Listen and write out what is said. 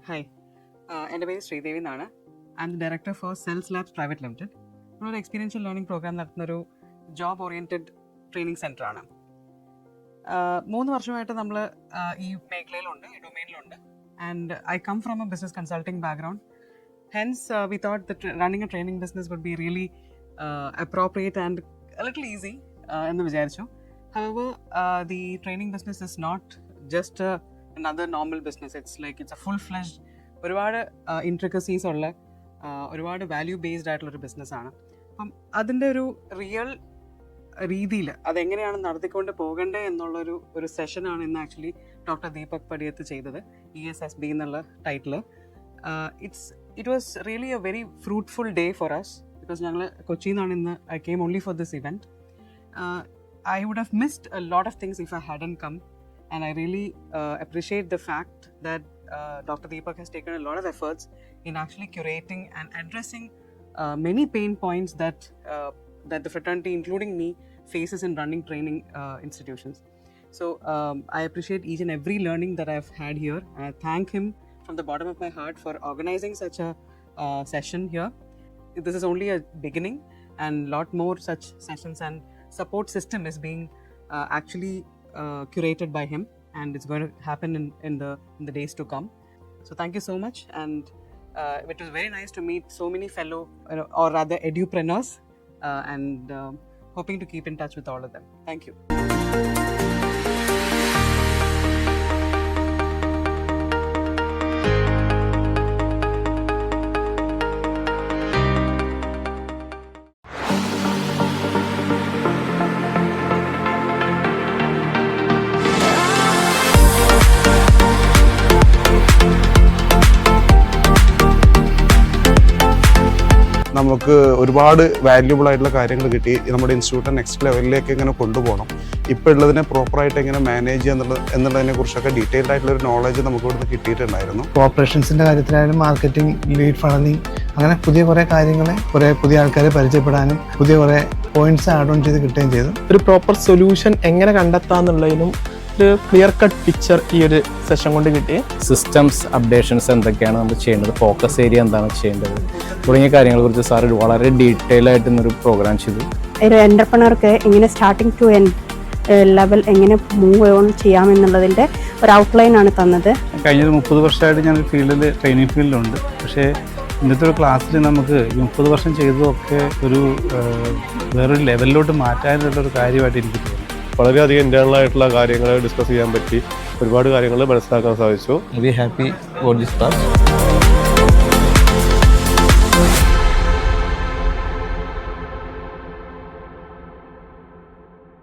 Hi, എൻ്റെ പേര് ശ്രീദേവി എന്നാണ്. I am the director for cells labs private limited. നമ്മളൊരു എക്സ്പീരിയൻഷ്യൽ ലേണിംഗ് പ്രോഗ്രാം നടത്തുന്നൊരു ജോബ് ഓറിയൻറ്റഡ് ട്രെയിനിങ് സെൻ്ററാണ്. 3 വർഷമായിട്ട് നമ്മൾ ഈ മേഖലയിലുണ്ട്, ഈ ഡൊമെയിനിലുണ്ട്. And I come from a business consulting background. Hence, we thought that running a training business would be really appropriate and a little easy എന്ന് വിചാരിച്ചു. However, the training business is not just another normal business. It's a full-fledged, ഒരുപാട് intricacies ഉള്ള ഒരുപാട് value based ആയിട്ടുള്ളൊരു ബിസിനസ്സാണ്. അപ്പം അതിൻ്റെ ഒരു റിയൽ രീതിയിൽ അതെങ്ങനെയാണ് നടത്തിക്കൊണ്ട് പോകേണ്ടത് എന്നുള്ളൊരു സെഷനാണ് ഇന്ന് ആക്ച്വലി ഡോക്ടർ ദീപക് പടിയത്ത് ചെയ്തത്, ESSB എന്നുള്ള title. It was really a very fruitful day for us because ഞങ്ങൾ കൊച്ചിയിൽ നിന്നാണ് ഇന്ന്. I came only for this event. I would have missed a lot of things if I hadn't come, and I really appreciate the fact that Dr. Deepak has taken a lot of efforts in actually curating and addressing many pain points that the fraternity, including me, faces in running training institutions. So I appreciate each and every learning that I've had here. I thank him from the bottom of my heart for organizing such a session here. This is only a beginning, and lot more such sessions and support system is being actually curated by him, and it's going to happen in the days to come. So thank you so much, and it was very nice to meet so many fellow or rather edupreneurs, and hoping to keep in touch with all of them. Thank you. നമുക്ക് ഒരുപാട് valuable ആയിട്ടുള്ള കാര്യങ്ങൾ കിട്ടി. നമ്മുടെ institute next ലെവലിലേക്ക് എങ്ങനെ കൊണ്ടുപോകണം, ഇപ്പോൾ ഉള്ളതിനെ പ്രോപ്പറായിട്ട് എങ്ങനെ മാനേജ് ചെയ്യുക എന്നുള്ളതിനെ കുറിച്ചൊക്കെ ഡീറ്റെയിൽഡ് ആയിട്ടുള്ളൊരു നോളജ് നമുക്ക് ഇവിടുന്ന് കിട്ടിയിട്ടുണ്ടായിരുന്നു. ഓപ്പറേഷൻസിൻ്റെ കാര്യത്തിലായാലും മാർക്കറ്റിംഗ്, ലീഡ് ഫണലിംഗ്, അങ്ങനെ പുതിയ കുറേ കാര്യങ്ങളെ പുതിയ ആൾക്കാരെ പരിചയപ്പെടാനും പുതിയ കുറേ പോയിന്റ്സ് ആഡ് ഓൺ ചെയ്ത് കിട്ടുകയും ചെയ്തു. ഒരു പ്രോപ്പർ സൊല്യൂഷൻ എങ്ങനെ കണ്ടെത്താന്നുള്ളതിനും ഒരു ക്ലിയർ കട്ട് പിക്ചർ ഈ ഒരു സെഷൻ കൊണ്ട് കിട്ടി. സിസ്റ്റംസ് അപ്ഡേഷൻസ് എന്തൊക്കെയാണ് നമ്മൾ ചെയ്യേണ്ടത്, ഫോക്കസ് ഏരിയ എന്താണ് ചെയ്യേണ്ടത് തുടങ്ങിയ കാര്യങ്ങളെ കുറിച്ച് സാർ വളരെ ഡീറ്റെയിൽ ആയിട്ട് ഇന്നൊരു പ്രോഗ്രാം ചെയ്തു. ഒരു എൻ്റർപ്രണർക്ക് എങ്ങനെ സ്റ്റാർട്ടിങ് ടു എൻഡ് ലെവൽ എങ്ങനെ മൂവ് ഓൺ ചെയ്യാമെന്നുള്ളതിൻ്റെ ഒരു ഔട്ട്ലൈൻ ആണ് തന്നത്. കഴിഞ്ഞ 30 വർഷമായിട്ട് ഞാൻ ഫീൽഡിൽ ട്രെയിനിങ് ഫീൽഡിലുണ്ട്. പക്ഷേ ഇന്നത്തെ ഒരു ക്ലാസ്സിൽ നമുക്ക് 30 വർഷം ചെയ്തതൊക്കെ ഒരു വേറൊരു ലെവലിലോട്ട് മാറ്റാനുള്ളൊരു കാര്യമായിട്ട് എനിക്ക് തോന്നുന്നു. വളരെയധികം ഇന്റേണൽ ആയിട്ടുള്ള കാര്യങ്ങൾ ഡിസ്കസ് ചെയ്യാൻ പറ്റി, ഒരുപാട് കാര്യങ്ങൾ മനസ്സിലാക്കാൻ സാധിച്ചു. Very happy for this class.